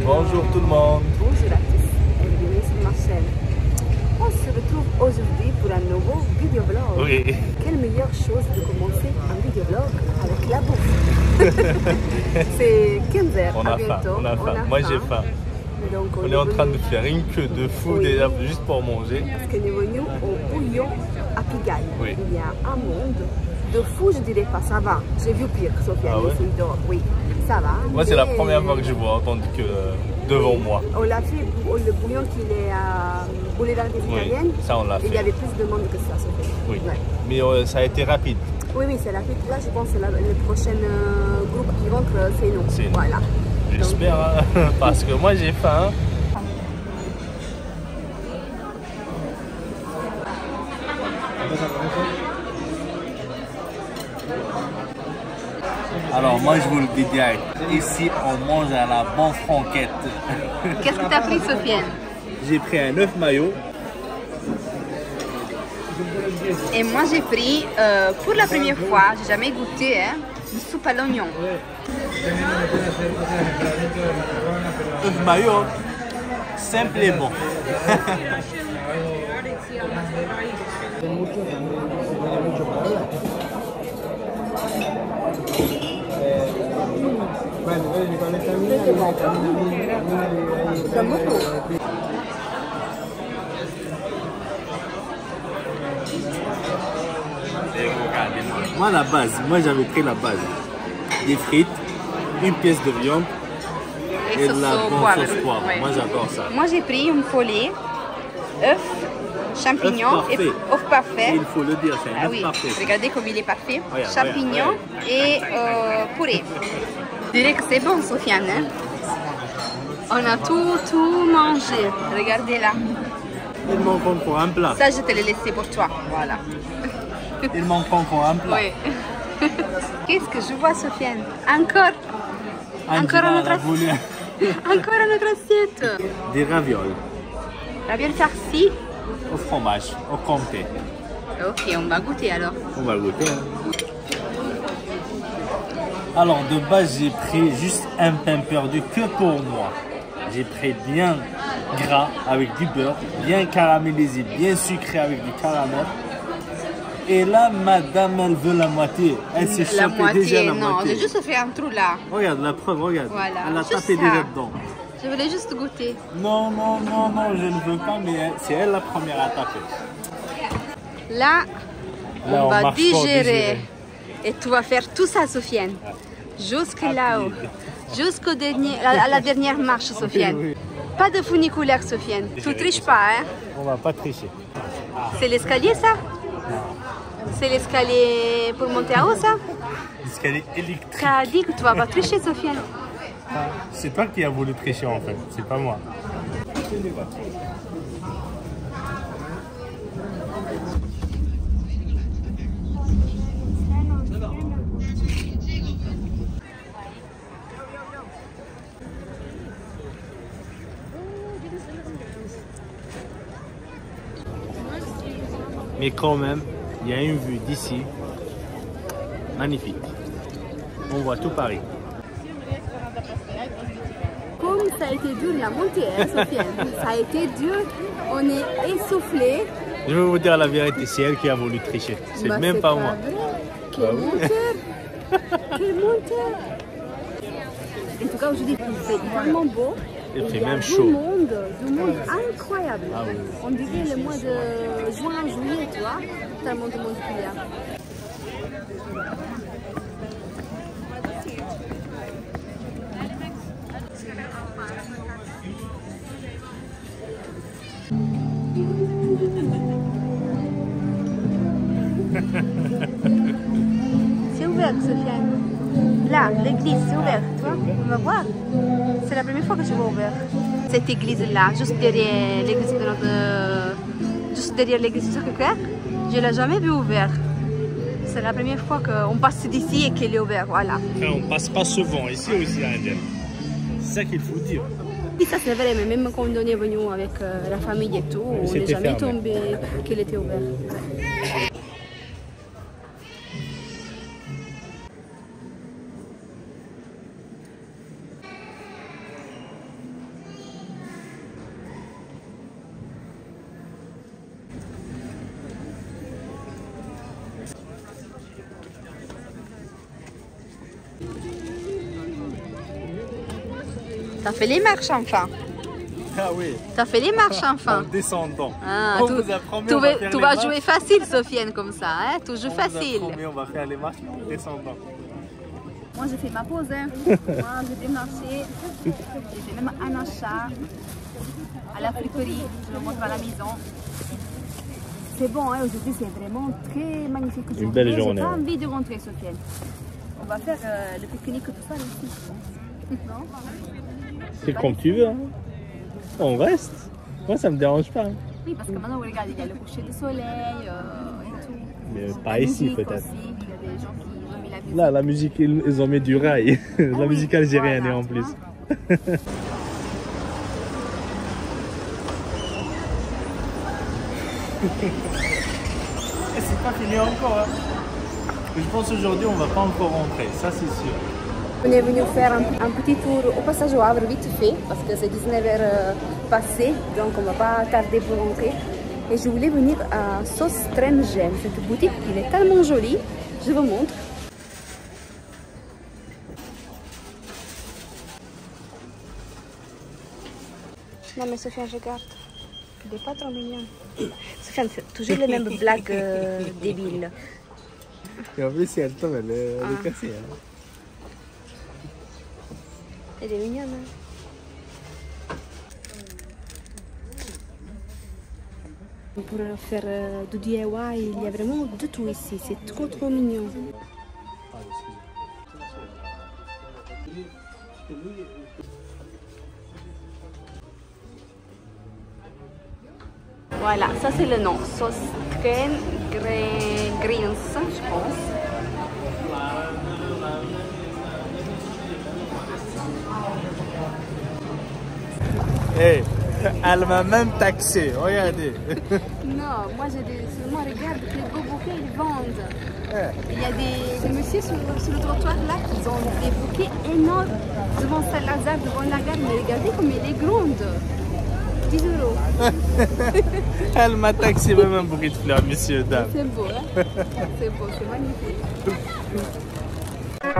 Bonjour tout le monde. Bonjour à tous et bienvenue sur ma chaîne. On se retrouve aujourd'hui pour un nouveau vidéoblog. Oui. Quelle meilleure chose de commencer un vidéoblog avec la bouffe. C'est 15h. On a faim, on a faim. Moi j'ai faim. Donc, on est en train de faire une queue de fou déjà juste pour manger. Parce qu'on est venu au bouillon à Pigalle. Oui. Il y a un monde de fou, je dirais pas, ça va. J'ai vu pire, Sophia, ah ouais? Oui, ça va. Moi c'est la première fois que je vois tandis que devant moi. On l'a fait, le bouillon qu'il est à Boulevard des Italiennes. Ça on l'a fait. Il y avait plus de monde que ça, Sophia. Oui, ouais. Mais ça a été rapide. Oui, c'est rapide. Là, je pense que le prochain groupe qui rentre, c'est nous. C'est nous. Voilà. J'espère, hein, parce que moi j'ai faim. Alors moi je vous le dis direct, ici on mange à la bonne franquette. Qu'est-ce que tu as pris, Sofiane? J'ai pris un œuf mayo. Et moi j'ai pris, pour la première fois, j'ai jamais goûté, une soupe à l'oignon. Œuf mayo, simple et bon. J'aime beaucoup. Moi la base, j'avais pris la base. Des frites, une pièce de viande et de la bonne sauce poivre. Ouais. Moi j'adore ça. Moi j'ai pris une folie, œuf, champignons et œuf parfait. Il faut le dire, c'est un œuf parfait. Regardez comme il est parfait. Regarde, champignons et purée. Je dirais que c'est bon, Sofiane. Hein? On a tout mangé. Regardez là. Il manque encore un plat. Ça, je te l'ai laissé pour toi. Voilà. Il manque encore un plat. Oui. Qu'est-ce que je vois, Sofiane? Encore Encore un autre assiette. Encore un autre assiette. Des ravioles. Ravioles farcis. Au fromage, au comté. Ok, on va goûter alors. On va goûter. Hein. Alors de base, j'ai pris juste un pain perdu que pour moi. J'ai pris bien gras avec du beurre, bien caramélisé, bien sucré avec du caramel. Et là, madame, elle veut la moitié. Elle s'est chopée déjà la moitié. Non, j'ai juste fait un trou là. Regarde, la preuve, regarde. Voilà, elle a juste tapé ça. déjà dedans. Je voulais juste goûter. Non, je ne veux pas, mais c'est elle la première à taper. Là, on va digérer. Et tu vas faire tout ça, Sofiane. Ouais. Jusque là-haut. Jusqu'au dernier, à la dernière marche, Sofiane. Oui. Pas de funiculaire, Sofiane. Tu triches pas, hein? On va pas tricher. C'est l'escalier, ça? C'est l'escalier pour monter en haut, ça? L'escalier électrique. Tu as dit que tu vas pas tricher, Sofiane. C'est toi qui as voulu tricher, en fait. C'est pas moi. Mais quand même, il y a une vue d'ici magnifique. On voit tout Paris. Comme ça a été dur la montée, hein, Sofiane. Ça a été dur, on est essoufflé. Je vais vous dire la vérité, c'est elle qui a voulu tricher. C'est même pas moi. Quel monteur! Quel monteur! En tout cas, aujourd'hui, il fait vraiment beau. Il fait même chaud. Du monde incroyable. Ah oui. On dirait le mois de juin, juillet, tu vois, tellement de monde qu'il y a. C'est ouvert, Sofiane. Là, l'église, c'est ouvert, tu vois. On va voir. C'est la première fois que je vois ouvert. Cette église-là, juste derrière l'église de notre... Juste derrière l'église du Sacré-Cœur, je ne l'ai jamais vu ouvert. C'est la première fois qu'on passe d'ici et qu'elle est ouverte, voilà. Enfin, on passe pas souvent ici aussi à Indien. C'est ça qu'il faut dire. Oui, ça c'est vrai, mais même quand on est venu avec la famille et tout, on n'est jamais tombé qu'elle était ouverte. T'as fait les marches enfin. Ah oui. T'as fait les marches enfin. En descendant. Ah, On vous a promis, on va faire tu les vas marches. jouer facile, Sofiane, comme ça. Hein? Tu joues facile. On vous a promis, on va faire les marches en descendant. Moi, j'ai fait ma pause. Hein. Moi, j'ai démarché. J'ai fait même un achat à la friperie. Je le montre à la maison. C'est bon, hein. Aujourd'hui, c'est vraiment très magnifique. Une belle journée. J'ai pas envie de rentrer, Sofiane. On va faire le pique-nique tout ça ici. Non? C'est comme tu veux. Hein. On reste. Moi, ça me dérange pas. Hein. Oui, parce que maintenant, regarde, il y a le coucher du soleil et tout. Mais pas ici, peut-être. Il y a des gens qui ont mis la musique. Là, la musique, ils ont mis du rail. La musique algérienne voilà, en plus. Et c'est pas fini encore. Hein. Je pense aujourd'hui, on va pas encore rentrer. Ça, c'est sûr. On est venu faire un petit tour au passage au Havre vite fait parce que c'est 19h passé, donc on ne va pas tarder pour rentrer. Et je voulais venir à Sauce Crème Gemme. Cette boutique, elle est tellement jolie. Je vous montre. Non mais Sofiane, regarde. Il n'est pas trop mignon. Sofiane, c'est toujours les mêmes blagues débiles. Et en plus, si elle tombe, elle est cassée. Hein. Elle est mignonne, hein? Pour faire du DIY, il y a vraiment de tout ici. C'est trop mignon. Voilà, ça c'est le nom. Sauce crème greens, je pense. Hey, elle m'a même taxé, regardez. Non, moi j'ai des... Seulement regarde que les beaux bouquets ils vendent. Il y a des messieurs sur le trottoir là qui ont des bouquets énormes devant Saint-Lazare, devant la gare. Mais regardez comme elle est grande. 10 €. Elle m'a taxé même un bouquet de fleurs, messieurs, dames. C'est beau, hein? C'est beau, c'est magnifique.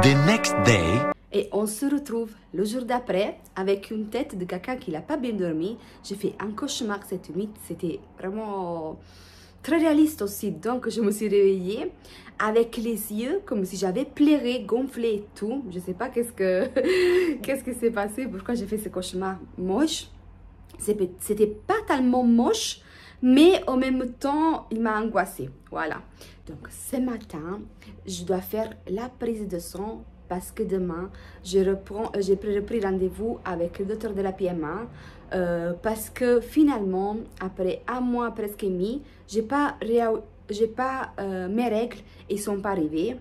The next day. Et on se retrouve le jour d'après avec une tête de quelqu'un qui n'a pas bien dormi. J'ai fait un cauchemar cette nuit. C'était vraiment très réaliste aussi. Donc je me suis réveillée avec les yeux comme si j'avais pleuré, gonflé et tout. Je ne sais pas qu'est-ce qui s'est passé, pourquoi j'ai fait ce cauchemar moche. C'était pas tellement moche, mais en même temps, il m'a angoissée. Voilà. Donc ce matin, je dois faire la prise de sang parce que demain, j'ai repris rendez-vous avec le docteur de la PMA parce que finalement, après un mois presque et demi, mes règles ne sont pas arrivées.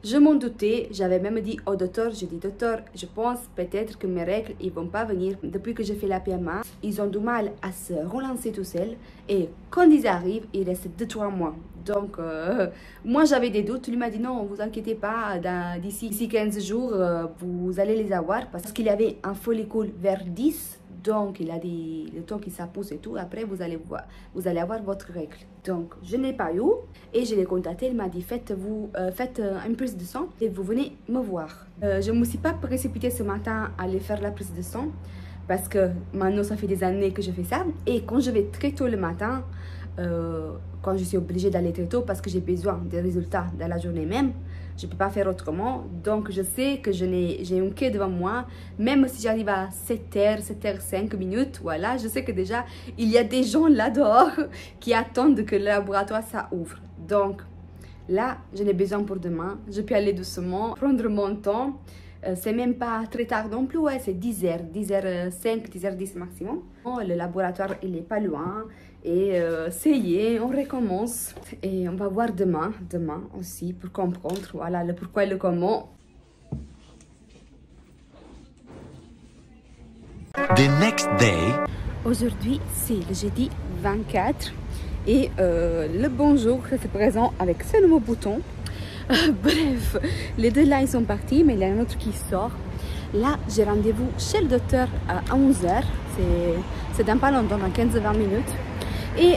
Je m'en doutais, j'avais même dit au docteur, j'ai dit docteur, je pense peut-être que mes règles ils vont pas venir. Depuis que j'ai fait la PMA, ils ont du mal à se relancer tout seuls et quand ils arrivent, il reste 2-3 mois. Donc moi j'avais des doutes, lui m'a dit non, vous inquiétez pas, d'ici 15 jours, vous allez les avoir parce qu'il y avait un follicule vers 10. Donc, il a dit, le temps que ça pousse et tout, après, vous allez avoir votre règle. Donc, je n'ai pas eu et je l'ai contacté. Il m'a dit, faites une prise de sang et vous venez me voir. Je ne me suis pas précipitée ce matin à aller faire la prise de sang parce que maintenant, ça fait des années que je fais ça. Et quand je vais très tôt le matin, quand je suis obligée d'aller très tôt parce que j'ai besoin des résultats dans la journée même, je ne peux pas faire autrement. Donc, je sais que j'ai une queue devant moi. Même si j'arrive à 7h, 7h05 minutes, voilà, je sais que déjà, il y a des gens là dehors qui attendent que le laboratoire ça ouvre. Donc, là, je n'ai besoin pour demain. Je peux aller doucement, prendre mon temps. C'est même pas très tard non plus, ouais, c'est 10h, 10h05, 10h10 maximum. Le laboratoire, il n'est pas loin. Et ça y est, on recommence. Et on va voir demain aussi, pour comprendre, voilà, le pourquoi et le comment. The next day. Aujourd'hui, c'est le jeudi 24. Et le bonjour se présente avec ce nouveau bouton. Bref, les deux là, ils sont partis, mais il y en a un autre qui sort. Là, j'ai rendez-vous chez le docteur à 11h. C'est dans pas longtemps, dans 15-20 minutes. Et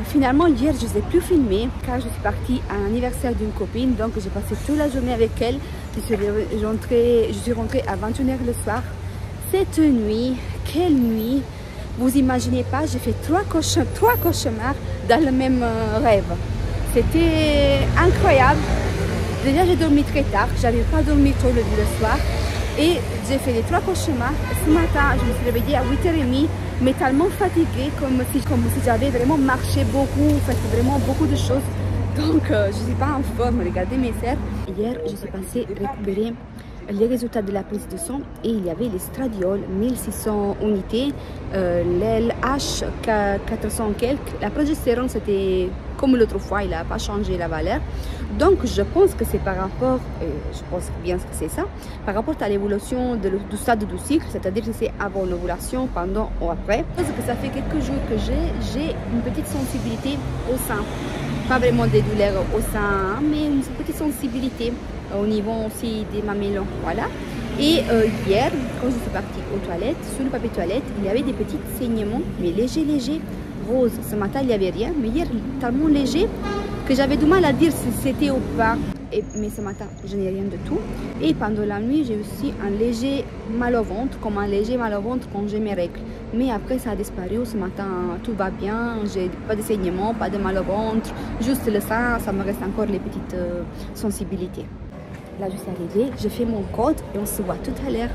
finalement, hier, je ne les ai plus filmés car je suis partie à l'anniversaire d'une copine. Donc, j'ai passé toute la journée avec elle. Je suis rentrée à 21h le soir. Cette nuit, quelle nuit! Vous imaginez pas, j'ai fait trois cauchemars dans le même rêve. C'était incroyable. Déjà, j'ai dormi très tard. Je n'avais pas dormi tôt le soir. Et j'ai fait les 3 cauchemars. Ce matin, je me suis réveillée à 8h30, mais tellement fatiguée, comme si j'avais vraiment marché beaucoup, fait vraiment beaucoup de choses. Donc, je ne suis pas en forme. Regardez mes sœurs. Hier, je suis passée récupérer les résultats de la prise de sang et il y avait l'estradiol 1600 unités, l'LH 400 quelques. La progestérone, c'était comme l'autre fois, il n'a pas changé la valeur. Donc je pense que c'est par rapport, je pense bien que c'est ça, par rapport à l'évolution du stade du cycle, c'est-à-dire que c'est avant l'ovulation, pendant ou après. Parce que ça fait quelques jours que j'ai une petite sensibilité au sein. Pas vraiment des douleurs au sein, mais une petite sensibilité au niveau aussi des mamelles, voilà. Et hier, quand je suis partie aux toilettes, sur le papier toilette, il y avait des petits saignements, mais légers, roses. Ce matin, il n'y avait rien, mais hier, tellement léger que j'avais du mal à dire si c'était ou pas. Mais ce matin, je n'ai rien de tout. Et pendant la nuit, j'ai aussi un léger mal au ventre, comme un léger mal au ventre quand j'ai mes règles. Mais après, ça a disparu. Ce matin, tout va bien. J'ai pas de saignement, pas de mal au ventre. Juste le sein, ça me reste encore les petites sensibilités. Là, je suis arrivée, je fais mon code et on se voit tout à l'heure.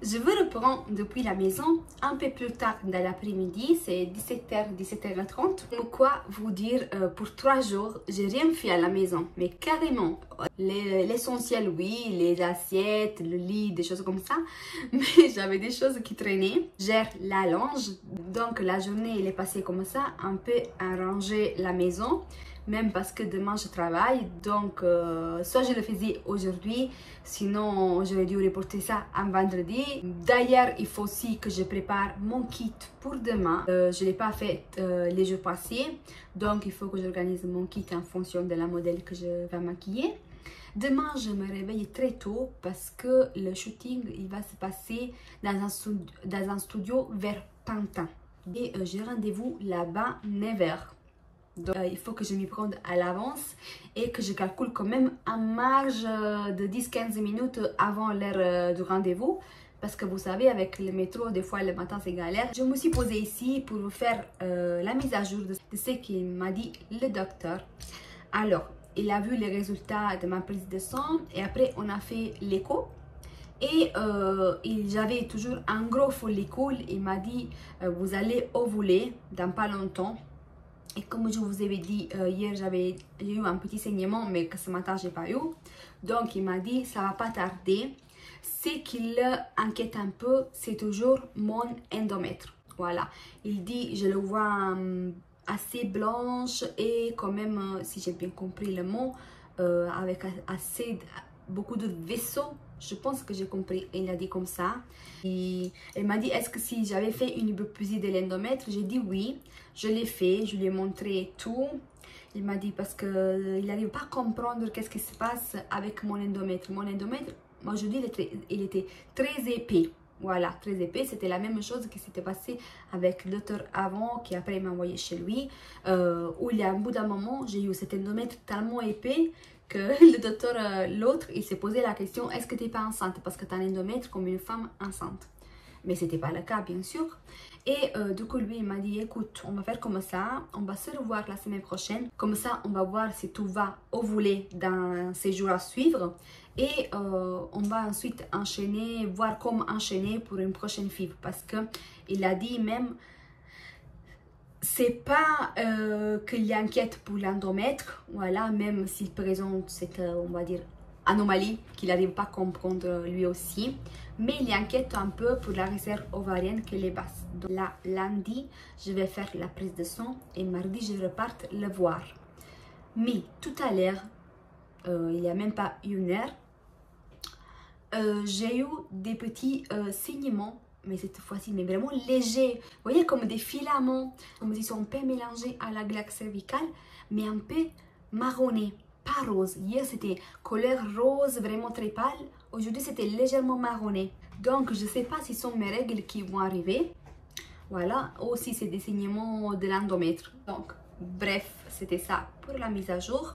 Je vous reprends depuis la maison un peu plus tard dans l'après-midi, c'est 17h, 17h30. Quoi vous dire, pour 3 jours, j'ai rien fait à la maison, mais carrément. L'essentiel, oui, les assiettes, le lit, des choses comme ça, mais j'avais des choses qui traînaient. Gère la linge, donc la journée elle est passée comme ça, un peu à ranger la maison. Même parce que demain je travaille, donc soit je le faisais aujourd'hui, sinon j'aurais dû reporter ça un vendredi. D'ailleurs, il faut aussi que je prépare mon kit pour demain. Je ne l'ai pas fait les jours passés, donc il faut que j'organise mon kit en fonction de la modèle que je vais maquiller. Demain, je me réveille très tôt parce que le shooting il va se passer dans un studio vers Pantin. Et j'ai rendez-vous là-bas 9h. Donc, il faut que je m'y prenne à l'avance et que je calcule quand même en marge de 10-15 minutes avant l'heure du rendez-vous. Parce que vous savez, avec le métro, des fois le matin c'est galère. Je me suis posée ici pour vous faire la mise à jour de ce qu'il m'a dit le docteur. Alors, il a vu les résultats de ma prise de sang et après on a fait l'écho. Et j'avais toujours un gros follicule. Il m'a dit, vous allez ovuler dans pas longtemps. Et comme je vous avais dit hier, j'ai eu un petit saignement, mais que ce matin, j'ai pas eu. Donc, il m'a dit, ça va pas tarder. Ce qui l'inquiète un peu, c'est toujours mon endomètre. Voilà. Il dit, je le vois assez blanche et quand même, si j'ai bien compris le mot, avec beaucoup de vaisseaux. Je pense que j'ai compris, il a dit comme ça. Et il m'a dit, est-ce que si j'avais fait une biopsie de l'endomètre? J'ai dit oui, je l'ai fait, je lui ai montré tout. Il m'a dit parce qu'il n'arrive pas à comprendre qu'est-ce qui se passe avec mon endomètre. Mon endomètre, moi je dis, il était très épais. Voilà, très épais. C'était la même chose qui s'était passé avec le docteur avant, qui après m'a envoyé chez lui. Où il y a un bout d'un moment, j'ai eu cet endomètre tellement épais que le docteur, l'autre, il s'est posé la question, est-ce que tu n'es pas enceinte? Parce que tu as un endomètre comme une femme enceinte. Mais ce n'était pas le cas, bien sûr. Et du coup, lui, il m'a dit, écoute, on va faire comme ça, on va se revoir la semaine prochaine. Comme ça, on va voir si tout va ovuler dans ces jours à suivre. Et on va ensuite enchaîner, voir comment enchaîner pour une prochaine FIV. Parce qu'il a dit même, c'est pas qu'il inquiète pour l'endomètre, voilà, même s'il présente cette, on va dire, anomalie qu'il n'arrive pas à comprendre lui aussi, mais il inquiète un peu pour la réserve ovarienne qui est basse. Donc là, lundi, je vais faire la prise de sang et mardi, je reparte le voir. Mais tout à l'heure, il n'y a même pas une heure, j'ai eu des petits saignements, mais cette fois-ci, mais vraiment légers. Vous voyez, comme des filaments, comme ils sont un peu mélangés à la glaque cervicale, mais un peu marronné, pas rose. Hier, c'était couleur rose, vraiment très pâle. Aujourd'hui, c'était légèrement marronné. Donc, je ne sais pas si ce sont mes règles qui vont arriver. Voilà. Ou si c'est des saignements de l'endomètre. Donc, bref, c'était ça pour la mise à jour.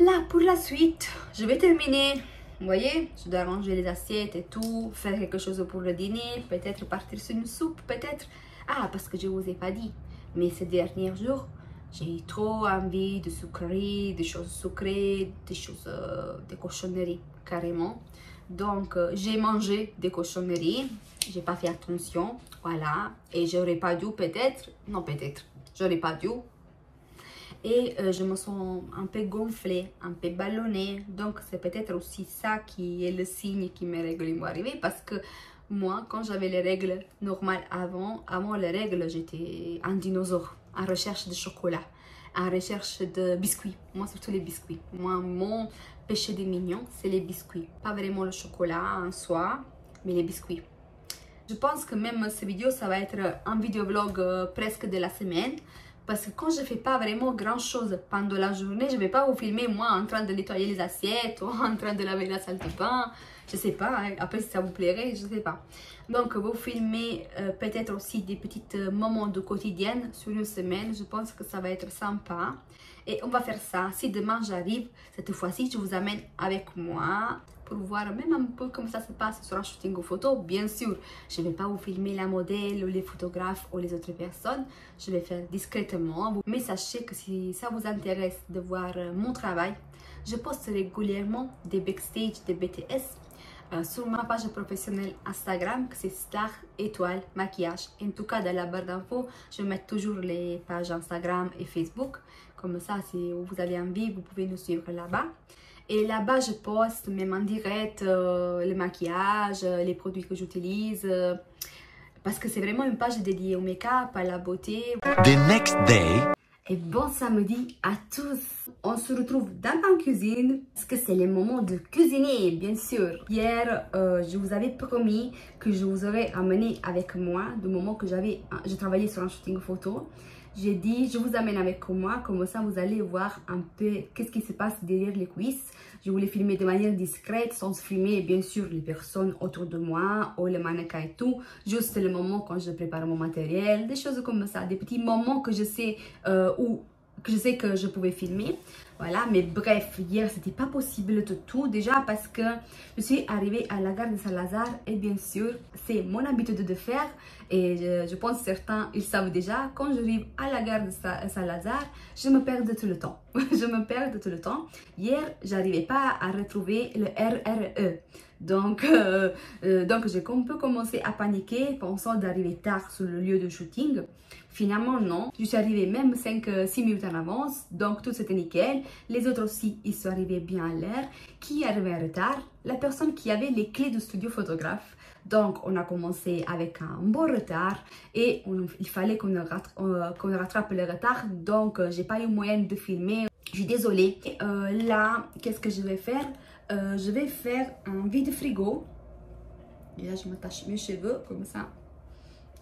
Là, pour la suite, je vais terminer. Vous voyez, je dois ranger les assiettes et tout. Faire quelque chose pour le dîner. Peut-être partir sur une soupe, peut-être. Ah, parce que je ne vous ai pas dit. Mais ces derniers jours, j'ai trop envie de sucreries, des choses sucrées, des choses, des cochonneries, carrément. Donc, j'ai mangé des cochonneries. J'ai pas fait attention, voilà. Et j'aurais pas dû, peut-être. Non, peut-être. J'aurais pas dû. Et je me sens un peu gonflée, un peu ballonnée. Donc, c'est peut-être aussi ça qui est le signe que mes règles vont arriver. Parce que moi, quand j'avais les règles normales avant les règles, j'étais un dinosaure en recherche de chocolat, en recherche de biscuits. Moi, surtout les biscuits. Moi, mon péché des mignons, c'est les biscuits. Pas vraiment le chocolat en soi, mais les biscuits. Je pense que même cette vidéo, ça va être un vidéo-vlog presque de la semaine. Parce que quand je ne fais pas vraiment grand chose pendant la journée, je ne vais pas vous filmer moi en train de nettoyer les assiettes ou en train de laver la salle de bain. Je ne sais pas, hein. Après si ça vous plairait, je ne sais pas. Donc vous filmez peut-être aussi des petits moments de quotidien sur une semaine. Je pense que ça va être sympa. Et on va faire ça. Si demain j'arrive, cette fois-ci je vous amène avec moi pour voir même un peu comment ça se passe sur un shooting ou photo. Bien sûr, je ne vais pas vous filmer la modèle ou les photographes ou les autres personnes. Je vais faire discrètement. Mais sachez que si ça vous intéresse de voir mon travail, je poste régulièrement des backstage, des BTS sur ma page professionnelle Instagram, que c'est Star Étoile Maquillage. En tout cas, dans la barre d'infos, je mets toujours les pages Instagram et Facebook. Comme ça, si vous avez envie, vous pouvez nous suivre là-bas. Et là-bas, je poste même en direct le maquillage, les produits que j'utilise. Parce que c'est vraiment une page dédiée au make-up, à la beauté. The next day. Et bon samedi à tous. On se retrouve dans ma cuisine parce que c'est le moment de cuisiner, bien sûr. Hier, je vous avais promis que je vous aurais amené avec moi du moment que je travaillais sur un shooting photo. J'ai dit, je vous amène avec moi, comme ça vous allez voir un peu qu'est-ce qui se passe derrière les coulisses. Je voulais filmer de manière discrète, sans filmer bien sûr les personnes autour de moi, ou les mannequins et tout. Juste le moment quand je prépare mon matériel, des choses comme ça, des petits moments que je sais que je pouvais filmer. Voilà, mais bref, hier c'était pas possible de tout. Déjà parce que je suis arrivée à la gare de Saint-Lazare et bien sûr, c'est mon habitude de faire. Et je pense que certains, ils savent déjà, quand j'arrive à la gare de Saint-Lazare, je me perds de tout le temps. Je me perds de tout le temps. Hier, j'arrivais pas à retrouver le RRE. Donc j'ai un peu commencé à paniquer, pensant d'arriver tard sur le lieu de shooting. Finalement, non. Je suis arrivée même 5-6 minutes en avance, donc tout c'était nickel. Les autres aussi, ils sont arrivés bien à l'heure. Qui est arrivé en retard? La personne qui avait les clés du studio photographe. Donc, on a commencé avec un bon retard et il fallait qu'on rattrape le retard. Donc, j'ai pas eu moyen de filmer. Je suis désolée. Là, qu'est-ce que je vais faire? Je vais faire un vide frigo. Déjà, je m'attache mes cheveux, comme ça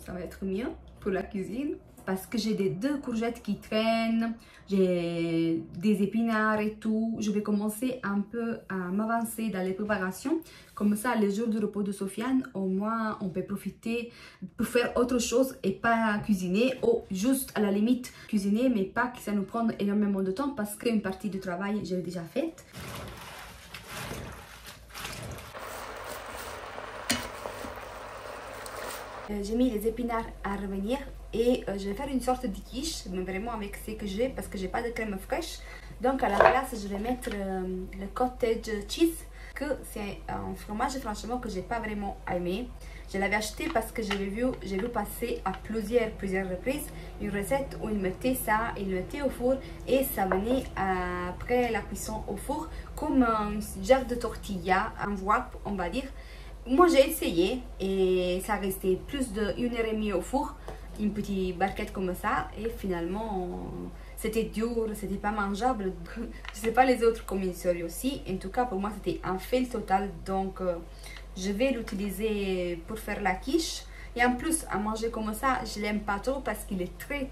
va être mieux pour la cuisine. Parce que j'ai des 2 courgettes qui traînent, j'ai des épinards et tout. Je vais commencer un peu à m'avancer dans les préparations. Comme ça, les jours de repos de Sofiane, au moins, on peut profiter pour faire autre chose et pas cuisiner. Ou juste à la limite cuisiner, mais pas que ça nous prenne énormément de temps parce qu'une partie du travail, je l'ai déjà faite. J'ai mis les épinards à revenir et je vais faire une sorte de quiche, mais vraiment avec ce que j'ai parce que j'ai pas de crème fraîche. Donc à la place, je vais mettre le cottage cheese, que c'est un fromage franchement que j'ai pas vraiment aimé. Je l'avais acheté parce que j'ai vu passer à plusieurs reprises une recette où il mettait ça, il le mettait au four et ça venait après la cuisson au four comme un genre de tortilla, un wrap on va dire. Moi j'ai essayé et ça restait plus d'1h30 au four, une petite barquette comme ça et finalement c'était dur, c'était pas mangeable. Je sais pas les autres comme ils seraient aussi, en tout cas pour moi c'était un fail total. Donc je vais l'utiliser pour faire la quiche et en plus à manger comme ça je l'aime pas trop parce qu'il est très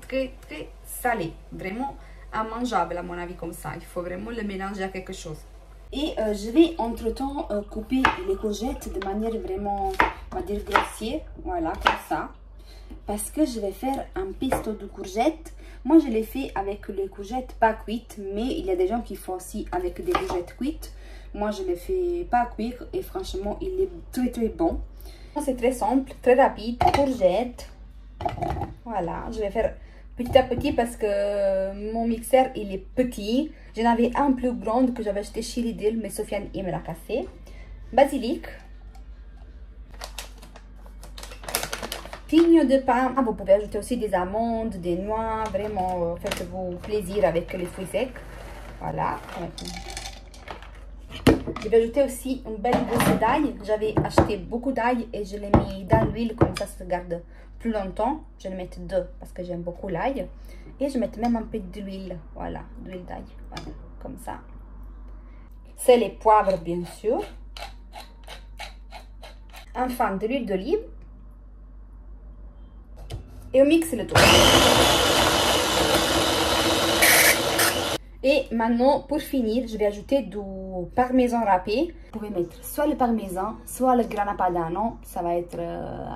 salé, vraiment immangeable à mon avis comme ça. Il faut vraiment le mélanger à quelque chose. Et je vais entre-temps couper les courgettes de manière vraiment, on va dire, grossière. Voilà, comme ça. Parce que je vais faire un pesto de courgettes. Moi, je l'ai fait avec les courgettes pas cuites. Mais il y a des gens qui font aussi avec des courgettes cuites. Moi, je ne l'ai fait pas cuire. Et franchement, il est très très bon. C'est très simple, très rapide. Courgettes. Voilà, je vais faire petit à petit parce que mon mixeur il est petit. J'en avais un plus grand que j'avais acheté chez Lidl, mais Sofiane il me l'a cassé. Basilic, tignes de pain. Vous pouvez ajouter aussi des amandes, des noix. Vraiment, faites-vous plaisir avec les fruits secs. Voilà. Je vais ajouter aussi une belle gousse d'ail. J'avais acheté beaucoup d'ail et je l'ai mis dans l'huile, comme ça se garde plus longtemps. Je vais mettre 2 parce que j'aime beaucoup l'ail. Et je vais mettre même un peu d'huile. Voilà, d'huile d'ail. Voilà, comme ça. C'est les poivres, bien sûr. Enfin, de l'huile d'olive. Et on mixe le tout. Et maintenant, pour finir, je vais ajouter du parmesan râpé. Vous pouvez mettre soit le parmesan, soit le grana padano. Ça va être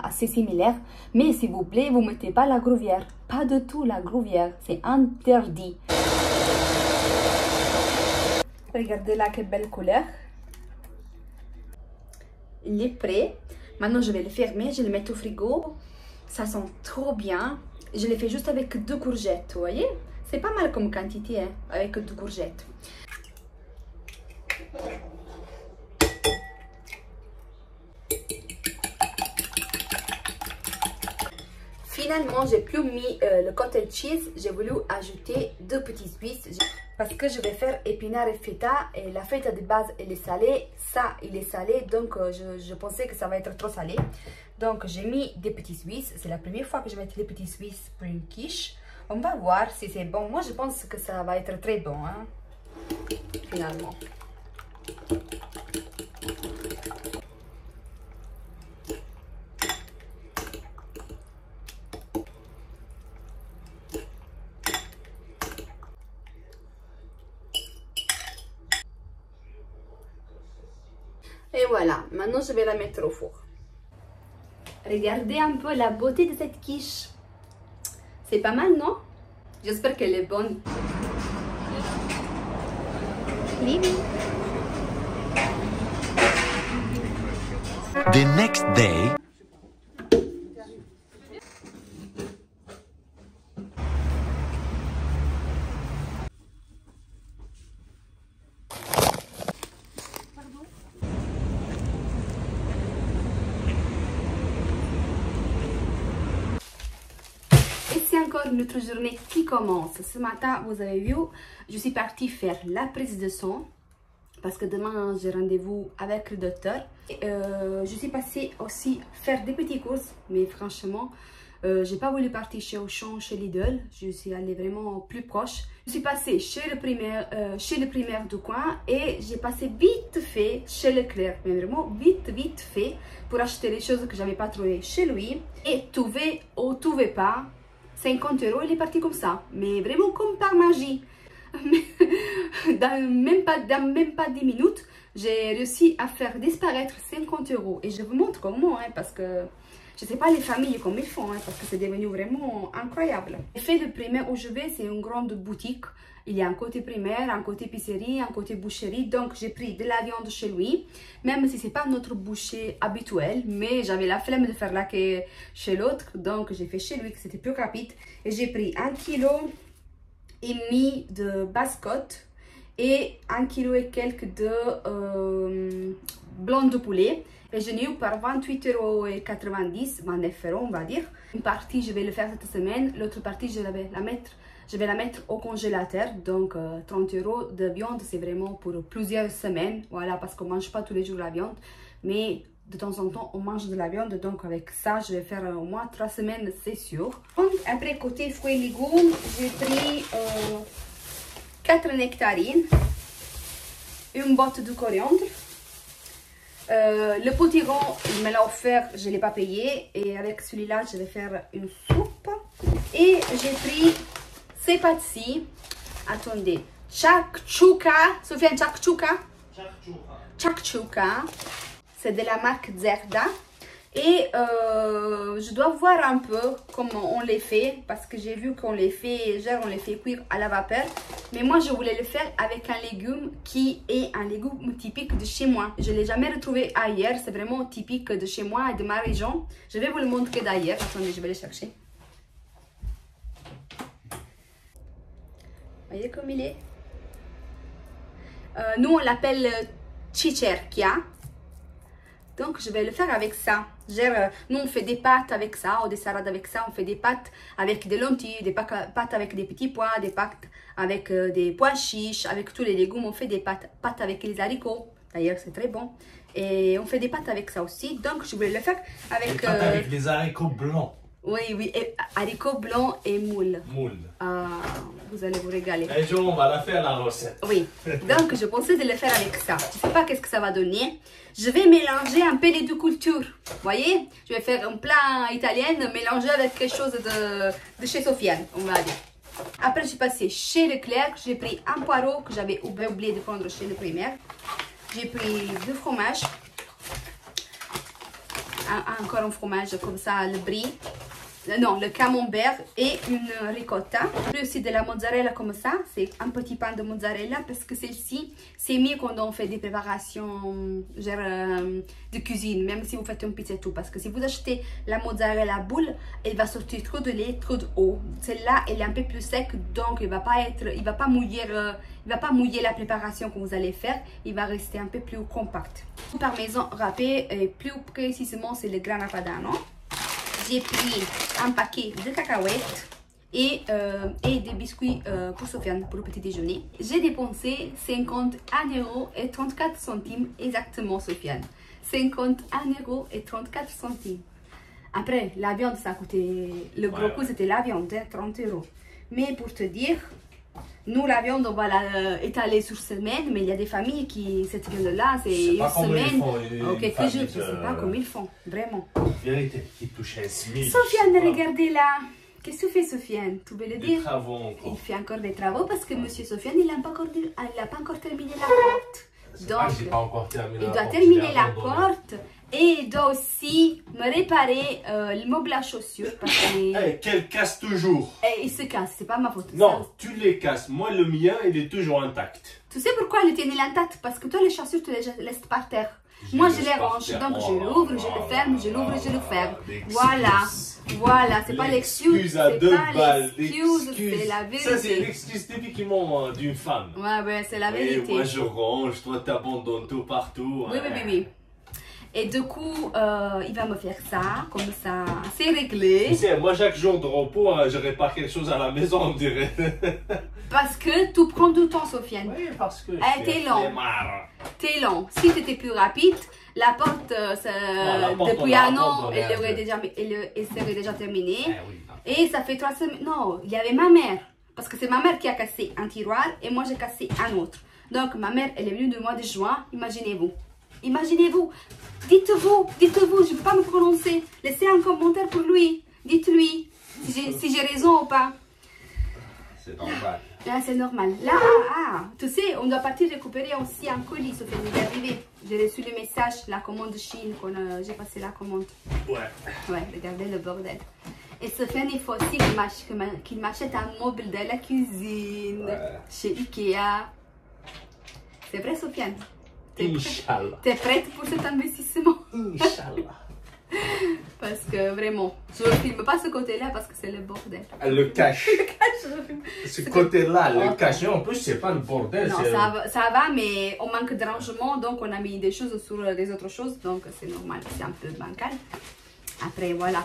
assez similaire. Mais s'il vous plaît, vous ne mettez pas la gruyère. Pas du tout la gruyère. C'est interdit. Regardez là, quelle belle couleur. Il est prêt. Maintenant, je vais le fermer. Je le mets au frigo. Ça sent trop bien. Je l'ai fait juste avec 2 courgettes, vous voyez? C'est pas mal comme quantité, hein, avec 2 courgettes. Finalement, j'ai plus mis le cottage cheese. J'ai voulu ajouter 2 petites Suisses. Parce que je vais faire épinards et feta. Et la feta de base, elle est salée. Ça, il est salé. Donc, je pensais que ça va être trop salé. Donc, j'ai mis des petits Suisses. C'est la première fois que je vais mettre des petits Suisses pour une quiche. On va voir si c'est bon. Moi, je pense que ça va être très bon, hein, finalement. Et voilà, maintenant je vais la mettre au four. Regardez un peu la beauté de cette quiche. C'est pas mal, non? J'espère qu'elle est bonne. Lily. The next day. Encore une autre journée qui commence. Ce matin, vous avez vu, je suis partie faire la prise de sang parce que demain j'ai rendez-vous avec le docteur. Je suis passée aussi faire des petites courses, mais franchement, j'ai pas voulu partir chez Auchan, chez Lidl. Je suis allée vraiment plus proche. Je suis passée chez le primaire du coin et j'ai passé vite fait chez Leclerc, mais vraiment vite fait pour acheter les choses que j'avais pas trouvées chez lui. Et trouver ou trouver pas. 50 €, il est parti comme ça, mais vraiment comme par magie. dans même pas 10 minutes, j'ai réussi à faire disparaître 50 €. Et je vous montre comment, hein, parce que je ne sais pas les familles comme ils font, hein, parce que c'est devenu vraiment incroyable. L'effet de primaire où je vais, c'est une grande boutique. Il y a un côté primaire, un côté épicerie, un côté boucherie. Donc, j'ai pris de la viande chez lui. Même si ce n'est pas notre boucher habituel. Mais j'avais la flemme de faire la queue chez l'autre. Donc, j'ai fait chez lui que c'était plus rapide. Et j'ai pris 1,5 kg de basse-côte. Et 1 kg et quelques de blanc de poulet. Et je n'ai eu par 28,90 €, 29 €, on va dire. Une partie, je vais le faire cette semaine. L'autre partie, je vais la mettre au congélateur. Donc 30 € de viande, c'est vraiment pour plusieurs semaines. Voilà, parce qu'on ne mange pas tous les jours la viande. Mais de temps en temps, on mange de la viande. Donc avec ça, je vais faire au moins 3 semaines, c'est sûr. Donc après, côté fruits et légumes, j'ai pris 4 nectarines. Une botte de coriandre. Le potiron, il me l'a offert, je ne l'ai pas payé. Et avec celui-là, je vais faire une soupe. Et j'ai pris ces pâtes-ci. Attendez. Chakchouka. Sofiane, chakchouka. Chakchouka. C'est de la marque Zerda. Et je dois voir un peu comment on les fait. Parce que j'ai vu qu'on les fait, genre on les fait cuire à la vapeur. Mais moi, je voulais le faire avec un légume qui est un légume typique de chez moi. Je ne l'ai jamais retrouvé ailleurs. C'est vraiment typique de chez moi et de ma région. Je vais vous le montrer d'ailleurs. Attendez, je vais le chercher. Voyez comme il est. Nous, on l'appelle chicherkia. Donc, je vais le faire avec ça. Genre, nous, on fait des pâtes avec ça, ou des salades avec ça. On fait des pâtes avec des lentilles, des pâtes avec des petits pois, des pâtes avec des pois chiches, avec tous les légumes. On fait des pâtes avec les haricots. D'ailleurs, c'est très bon. Et on fait des pâtes avec ça aussi. Donc, je voulais le faire avec... Des pâtes avec les haricots blancs. Oui, oui, et haricots blancs et moules. Moules. Vous allez vous régaler. Un jour, on va la faire, la recette. Oui, donc je pensais de le faire avec ça. Je ne sais pas qu'est-ce que ça va donner. Je vais mélanger un peu les deux cultures. Vous voyez, je vais faire un plat italien mélangé avec quelque chose de chez Sofiane, on va dire. Après, je suis passée chez Leclerc. J'ai pris un poireau que j'avais oublié de prendre chez le primaire. J'ai pris 2 fromages. Encore un fromage comme ça, le brie. Non, le camembert et une ricotta. J'ai pris aussi de la mozzarella comme ça. C'est un petit pain de mozzarella parce que celle-ci, c'est mieux quand on fait des préparations genre, de cuisine. Même si vous faites une pizza et tout. Parce que si vous achetez la mozzarella boule, elle va sortir trop de lait, trop d'eau. Celle-là, elle est un peu plus sec. Donc, il va pas mouiller la préparation que vous allez faire. Il va rester un peu plus compact. Le parmesan râpé, et plus précisément, c'est le grana padano. J'ai pris un paquet de cacahuètes et des biscuits pour Sofiane pour le petit déjeuner. J'ai dépensé 51,34 € exactement, Sofiane. 51,34 €. Après, la viande, ça a coûté... Le gros coup, c'était la viande, 30 €. Mais pour te dire, nous, la viande, on va l'étaler sur semaine, mais il y a des familles qui, cette viande-là, c'est une semaine. Quelques jours, je ne sais pas comment ils font, vraiment. Vérité, qui touche un SMIC. Sofiane, regardez là. Qu'est-ce que tu fais, Sofiane? Tu veux le dire? Des travaux encore. Il fait encore des travaux parce que monsieur Sofiane, il n'a pas encore terminé la porte. Donc, il doit terminer la porte. Et il doit aussi me réparer le meuble à chaussures. Parce qu'elle casse toujours. Il se casse, c'est pas ma faute. Non, ça. tu les casses. Moi, le mien, il est toujours intact. Tu sais pourquoi il était intact? Parce que toi, les chaussures, tu les laisses par terre. Moi, je les range. Donc, je l'ouvre, je le ferme, je l'ouvre, je le ferme. Voilà. Voilà, c'est pas l'excuse. À 2 balles. L'excuse, c'est la vérité. Ça, c'est l'excuse typiquement d'une femme. Ouais, c'est la vérité. Moi, je range, toi, t'abandonnes tout partout. Oui. Et du coup, il va me faire ça, comme ça, c'est réglé. Tu sais, moi, chaque jour de repos, je répare quelque chose à la maison, on dirait. Parce que tout prend du temps, Sofiane. Oui, parce que t'es lent. T'es lent. Si tu étais plus rapide, la porte, depuis un an, elle serait déjà terminée. Et ça fait 3 semaines. Non, il y avait ma mère. Parce que c'est ma mère qui a cassé un tiroir et moi, j'ai cassé un autre. Donc, ma mère, elle est venue du mois de juin, imaginez-vous. Imaginez-vous, dites-vous, je ne peux pas me prononcer. Laissez un commentaire pour lui. Dites-lui si j'ai raison ou pas. C'est normal. Là, c'est normal. Là, tu sais, on doit partir récupérer aussi un colis, Sofiane, il est arrivé. J'ai reçu le message, la commande Chine, j'ai passé la commande. Ouais, regardez le bordel. Et Sofiane, il faut aussi qu'il m'achète un meuble de la cuisine chez Ikea. C'est vrai, Sofiane? Inch'Allah. T'es prête pour cet investissement? Inch'Allah. Parce que vraiment, je ne filme pas ce côté-là parce que c'est le bordel. Elle le cache. Ce côté-là, le cache. En plus, c'est pas le bordel. Non, ça va, mais on manque de rangement, donc on a mis des choses sur des autres choses, donc c'est normal, c'est un peu bancal. Après, voilà,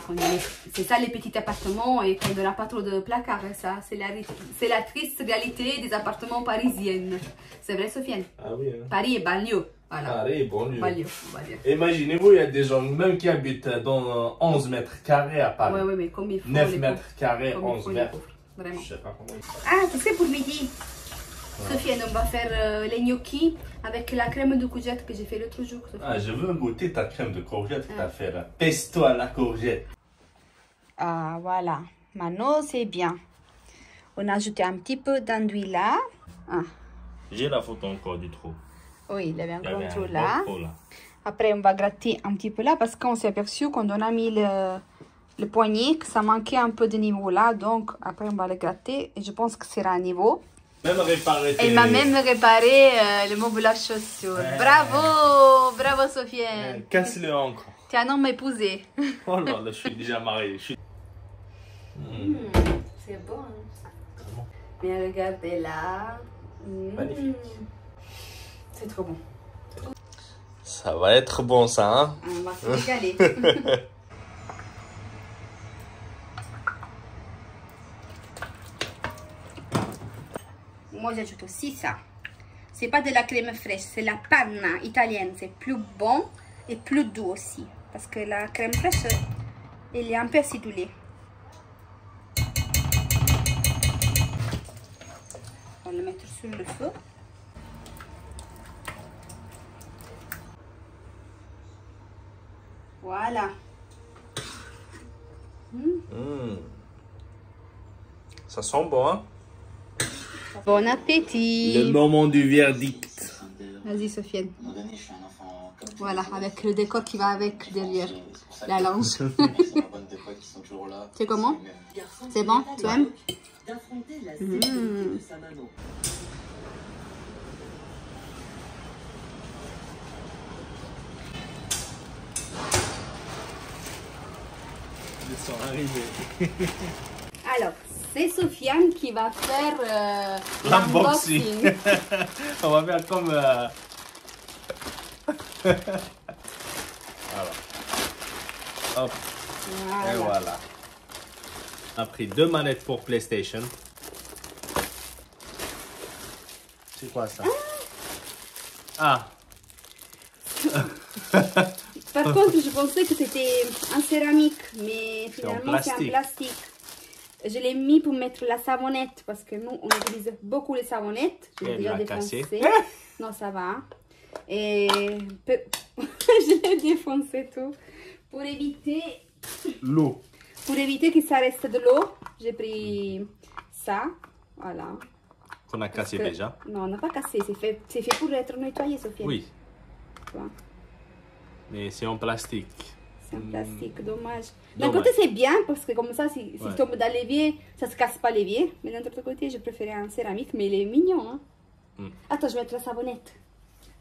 c'est ça les petits appartements et qu'on n'a pas trop de placards. Ça, c'est la triste réalité des appartements parisiennes. C'est vrai, Sofiane? Ah oui. Hein. Paris et banlieue. Voilà. Paris et banlieue. Banlieue, on va dire. Imaginez-vous, il y a des gens même qui habitent dans 11 mètres carrés à Paris. Oui, mais comme il faut. 9 mètres carrés, 11 mètres. Vraiment. Je sais pas comment il faut. Ah, tu sais, pour midi, Sofiane, on va faire les gnocchis avec la crème de courgette que j'ai fait l'autre jour. Ah, je veux goûter ta crème de courgette que tu as fait là. Pesto à la courgette. Ah, voilà. Maintenant, c'est bien. On a ajouté un petit peu d'enduit là. J'ai la photo encore du trou. Oui, il y avait un Il y avait grand un trou gros là. trou là. Après, on va gratter un petit peu là parce qu'on s'est aperçu quand on a mis le poignet que ça manquait un peu de niveau là. Donc, après, on va le gratter et je pense que c'est à niveau. Même réparer Elle m'a même réparé le moulage chaussures. Ouais. Bravo! Bravo, Sofiane! Casse-le encore. Tu es un homme épousé. Oh là là, je suis déjà marié. C'est bon. Mais regardez là. Magnifique. C'est trop bon. Ça va être bon ça, hein? On va se régaler. Moi, j'ajoute aussi ça. C'est pas de la crème fraîche, c'est la panna italienne. C'est plus bon et plus doux aussi. Parce que la crème fraîche, elle est un peu acidulée. On va le mettre sur le feu. Voilà. Ça sent bon, hein? Bon appétit. Le moment du verdict. Vas-y, Sofiane. Voilà, avec le décor qui va avec derrière. La langue. C'est comment? C'est bon? Tu aimes? Ils sont arrivés. Alors, c'est Sofiane qui va faire L'unboxing. On va faire comme... Voilà. Hop. Voilà. Et voilà. On a pris 2 manettes pour PlayStation. C'est quoi ça? Ah. Par contre, je pensais que c'était en céramique, mais finalement c'est en plastique. Je l'ai mis pour mettre la savonnette parce que nous on utilise beaucoup les savonnettes. Je l'ai déjà défoncé. Non, ça va. Et je l'ai défoncé tout pour éviter L'eau. Pour éviter que ça reste de l'eau. J'ai pris ça, voilà. Qu'on a cassé déjà. Non, on n'a pas cassé. C'est fait pour être nettoyé, Sophie. Oui. Voilà. Mais c'est en plastique. C'est en plastique, dommage. D'un côté, c'est bien parce que comme ça, si tombe dans l'évier, ça se casse pas l'évier. Mais d'un autre côté, je préférais en céramique, mais il est mignon. Hein. Attends, je vais mettre la savonnette.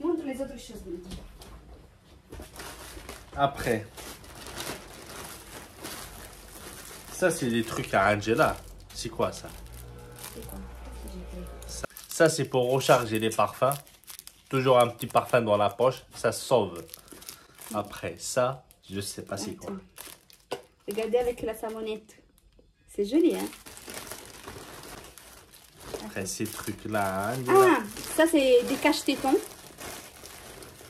Montre les autres choses. Après. Ça, c'est des trucs à Angela. C'est quoi ça? C'est quoi? Ça, c'est pour recharger les parfums. Toujours un petit parfum dans la poche. Ça sauve. Après, ça, je sais pas c'est quoi. Regardez avec la savonnette. C'est joli, hein? Après, ces trucs-là, hein, Ah, ça, c'est des cache-tétons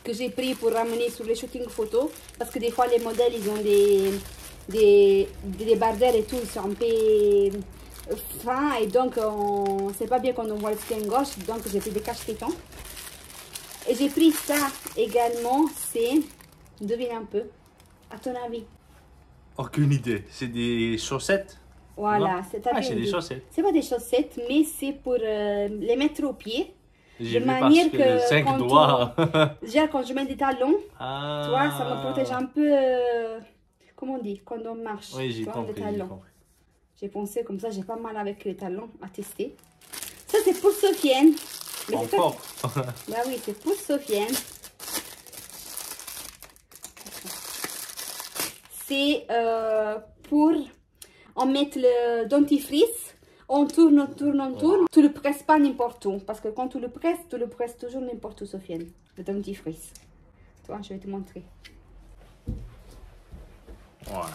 que j'ai pris pour ramener sur les shootings photos. Parce que des fois, les modèles, ils ont des débardeurs et tout. Ils sont un peu fins. Et donc, on sait pas bien quand on voit le soutien gauche. Donc, j'ai pris des cache-tétons. Et j'ai pris ça également. C'est... Devine un peu. À ton avis? Aucune idée. C'est des chaussettes? Voilà, c'est des chaussettes. C'est pas des chaussettes, mais c'est pour les mettre aux pieds. J'ai de vu manière parce que 5 doigts. Déjà, quand je mets des talons, Ah. tu vois, ça me protège un peu. Comment on dit? Quand on marche. Oui, j'ai tu vois, compris. les talons. J'ai pensé comme ça, j'ai pas mal avec les talons à tester. Ça, c'est pour Sofiane. Mais c'est Encore. Bah oui, c'est pour Sofiane. C'est pour on met le dentifrice, on tourne, on tourne, on tourne. Tu le presses pas n'importe où. Parce que quand tu le presses toujours n'importe où, Sofiane. Le dentifrice. Tu vois, je vais te montrer. Voilà.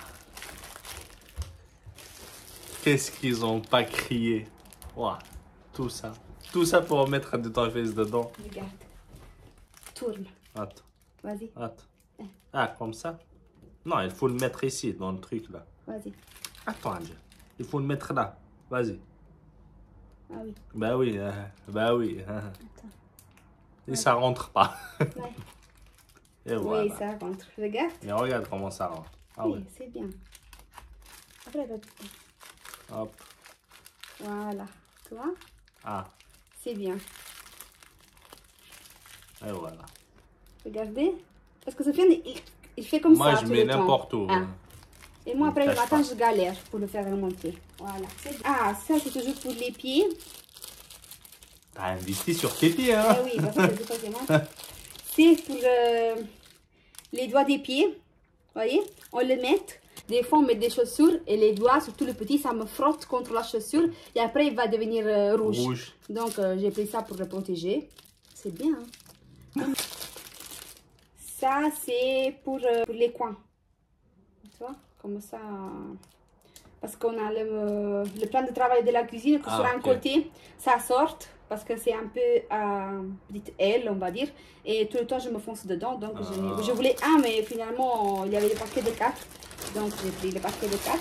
Qu'est-ce qu'ils ont pas crié. Voilà. Tout ça. Tout ça pour mettre de dentifrice dedans. Regarde. Tourne. Attends. Vas-y. Attends. Ah, comme ça? Non, il faut le mettre ici, dans le truc là. Vas-y. Attends, Angel. Il faut le mettre là. Vas-y. Ah oui. Bah oui. Bah oui. Attends. Et ça rentre pas. Ouais. Et voilà. Oui, ça rentre. Regarde. Mais regarde comment ça rentre. Ah Oui, oui. c'est bien. Après, Hop. voilà. Tu vois? Ah. C'est bien. Et voilà. Regardez. Parce que Sofiane, il fait comme Moi, ça. je tout mets le temps. n'importe où. Ah. Et moi, après le Tâche matin, pas. je galère pour le faire remonter. Voilà. Ah, ça, c'est toujours pour les pieds. T'as investi sur tes pieds, Eh hein? oui, parce que c'est forcément. C'est pour les doigts des pieds. Vous voyez? On le met. Des fois, on met des chaussures et les doigts, surtout le petit, ça me frotte contre la chaussure. Et après, il va devenir rouge. Donc, j'ai pris ça pour le protéger. C'est bien. Hein? Ça, c'est pour les coins. Tu vois? Comme ça. Parce qu'on a le plan de travail de la cuisine que sur un côté, ça sort. Parce que c'est un peu petite aile, on va dire. Et tout le temps, je me fonce dedans. Donc, je voulais un, mais finalement, il y avait des paquets de 4. Donc, j'ai pris le paquet de 4.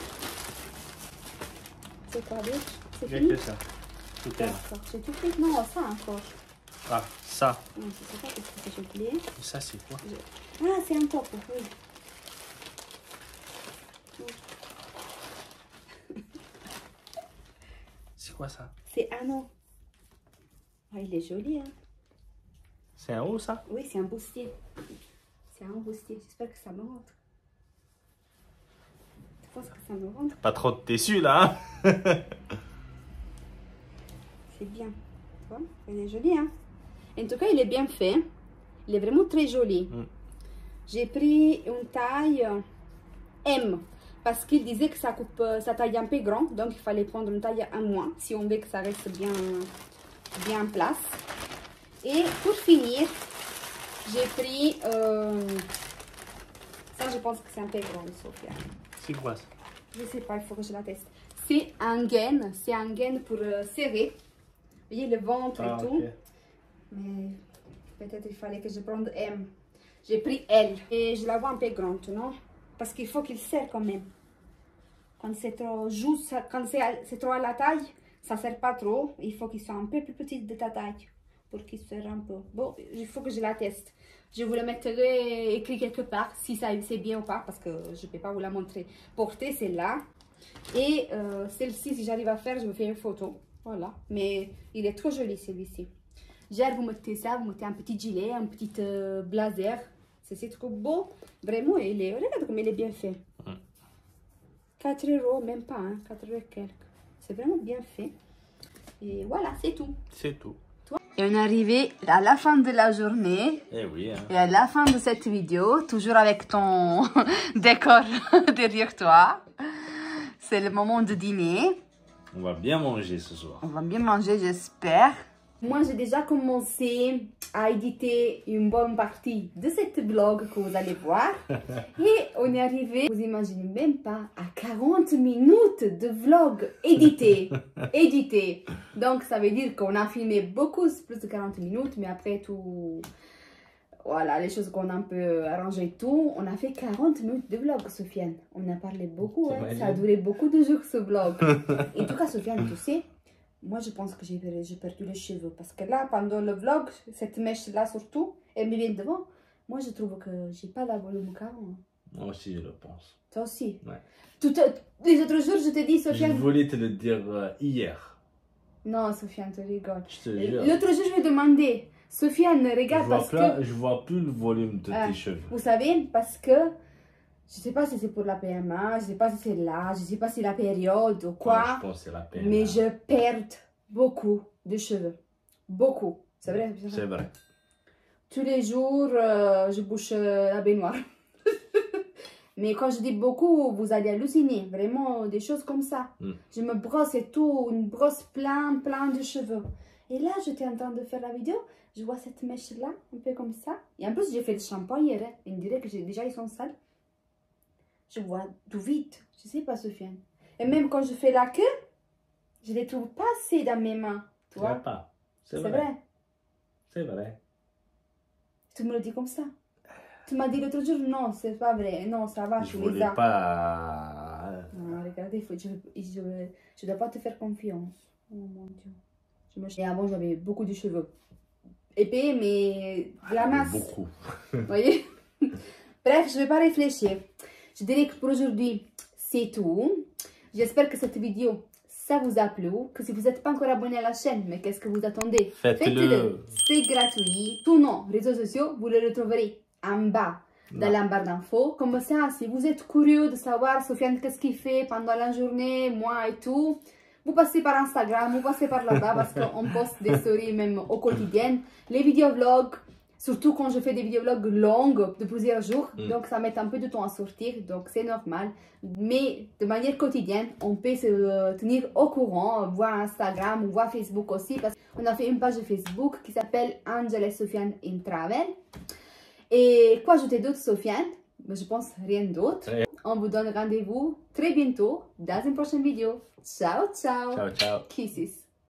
C'est quoi d'autre? C'est fini? J'ai fait ça. Tout est là. D'accord. J'ai tout fait? Non, ça encore. Ah, ça. Non, je sais pas qu'est-ce que j'ai oublié. Ça, c'est quoi? Ah, c'est un top, oui. C'est quoi ça? C'est un an. Ah, il est joli, hein? C'est un haut, ça? Oui, c'est un bustier. C'est un bustier. J'espère que ça me rentre. Tu penses que ça me rentre? Pas trop de tissu, là, hein? C'est bien. Tu vois? Il est joli, hein? En tout cas, il est bien fait. Il est vraiment très joli. J'ai pris une taille M. Parce qu'il disait que ça coupe sa taille un peu grand. Donc, il fallait prendre une taille à moins. Si on veut que ça reste bien en place. Et pour finir, j'ai pris... ça, je pense que c'est un peu grand, Sophia. C'est quoi ça? Je sais pas, il faut que je la teste. C'est un gaine. C'est un gaine pour serrer. Vous voyez, le ventre et tout. Okay. Mais peut-être il fallait que je prenne M. J'ai pris L. Et je la vois un peu grande, non? Parce qu'il faut qu'il serre quand même. Quand c'est trop juste, quand c'est trop à la taille, ça ne sert pas trop. Il faut qu'il soit un peu plus petit de ta taille. Pour qu'il serre un peu. Bon, il faut que je la teste. Je vous le mettrai écrit quelque part si c'est bien ou pas. Parce que je ne peux pas vous la montrer. Portée, c'est là. Et celle-ci, si j'arrive à faire, je me fais une photo. Voilà. Mais il est trop joli celui-ci. Genre, vous mettez ça, vous mettez un petit gilet, un petit blazer. C'est trop beau. Vraiment, regarde comme il est bien fait. 4 €, même pas, hein, 4 € et quelques. C'est vraiment bien fait. Et voilà, c'est tout. C'est tout. Et on est arrivé à la fin de la journée. Eh oui, hein. Et à la fin de cette vidéo, toujours avec ton décor derrière toi. C'est le moment de dîner. On va bien manger ce soir. On va bien manger, j'espère. Moi, j'ai déjà commencé à éditer une bonne partie de cette vlog que vous allez voir. Et on est arrivé, vous imaginez même pas, à 40 minutes de vlog édité. Édité. Donc, ça veut dire qu'on a filmé beaucoup, plus de 40 minutes, mais après tout... Voilà, les choses qu'on a un peu arrangées et tout. On a fait 40 minutes de vlog, Sofiane. On a parlé beaucoup, hein. Ça a duré beaucoup de jours, ce vlog. En tout cas, Sofiane, tu sais... Moi, je pense que j'ai perdu les cheveux. Parce que là, pendant le vlog, cette mèche-là surtout, elle me vient devant. Moi, je trouve que j'ai pas la volume qu'avant. Moi aussi, je le pense. Toi aussi? Ouais. Les autres jours, je te dis, Sofiane... Je voulais te le dire hier. Non, Sofiane, tu rigoles. Je te jure. L'autre jour, je lui ai demandé. Sofiane, regarde parce que... Je vois plus le volume de tes cheveux. Vous savez, parce que... Je sais pas si c'est pour la PMA, je sais pas si c'est là, je sais pas si c'est la période ou quoi. Non, je pense que c'est la PMA. Mais je perds beaucoup de cheveux. Beaucoup. C'est vrai? C'est vrai. Tous les jours, je bouche la baignoire. Mais quand je dis beaucoup, vous allez halluciner. Vraiment, des choses comme ça. Je me brosse et tout, une brosse plein de cheveux. Et là, j'étais en train de faire la vidéo. Je vois cette mèche-là, un peu comme ça. Et en plus, j'ai fait le shampoing hier. Hein. On dirait que déjà, ils sont sales. Je vois tout vite. Je sais pas, Sofiane. Et même quand je fais la queue, je les trouve pas assez dans mes mains. Tu vois? Pas. C'est vrai. vrai. C'est vrai. Tu me le dis comme ça. Tu m'as dit l'autre jour, non, c'est pas vrai. Non, ça va, Je voulais pas... Non, regardez, je dois pas te faire confiance. Oh mon Dieu. Et avant, j'avais beaucoup de cheveux. Épais, mais de la masse. Beaucoup. Vous voyez? Bref, je vais pas réfléchir. Je dirais que pour aujourd'hui, c'est tout. J'espère que cette vidéo, ça vous a plu, que si vous n'êtes pas encore abonné à la chaîne, mais qu'est-ce que vous attendez? Faites-le. C'est gratuit. Tous nos réseaux sociaux, vous les retrouverez en bas dans la barre d'infos. Comme ça, si vous êtes curieux de savoir Sofiane qu'est-ce qu'il fait pendant la journée, moi et tout, vous passez par Instagram, vous passez par là-bas parce qu'on poste des stories même au quotidien. Les vidéovlogs, surtout quand je fais des vidéovlogs longues de plusieurs jours, donc ça met un peu de temps à sortir, donc c'est normal. Mais de manière quotidienne, on peut se tenir au courant, voir Instagram ou voir Facebook aussi, parce qu'on a fait une page Facebook qui s'appelle Angela et Sofiane in Travel. Et quoi ajouter d'autre, Sofiane? Je pense rien d'autre. On vous donne rendez-vous très bientôt dans une prochaine vidéo. Ciao, ciao. Ciao, ciao. Kisses.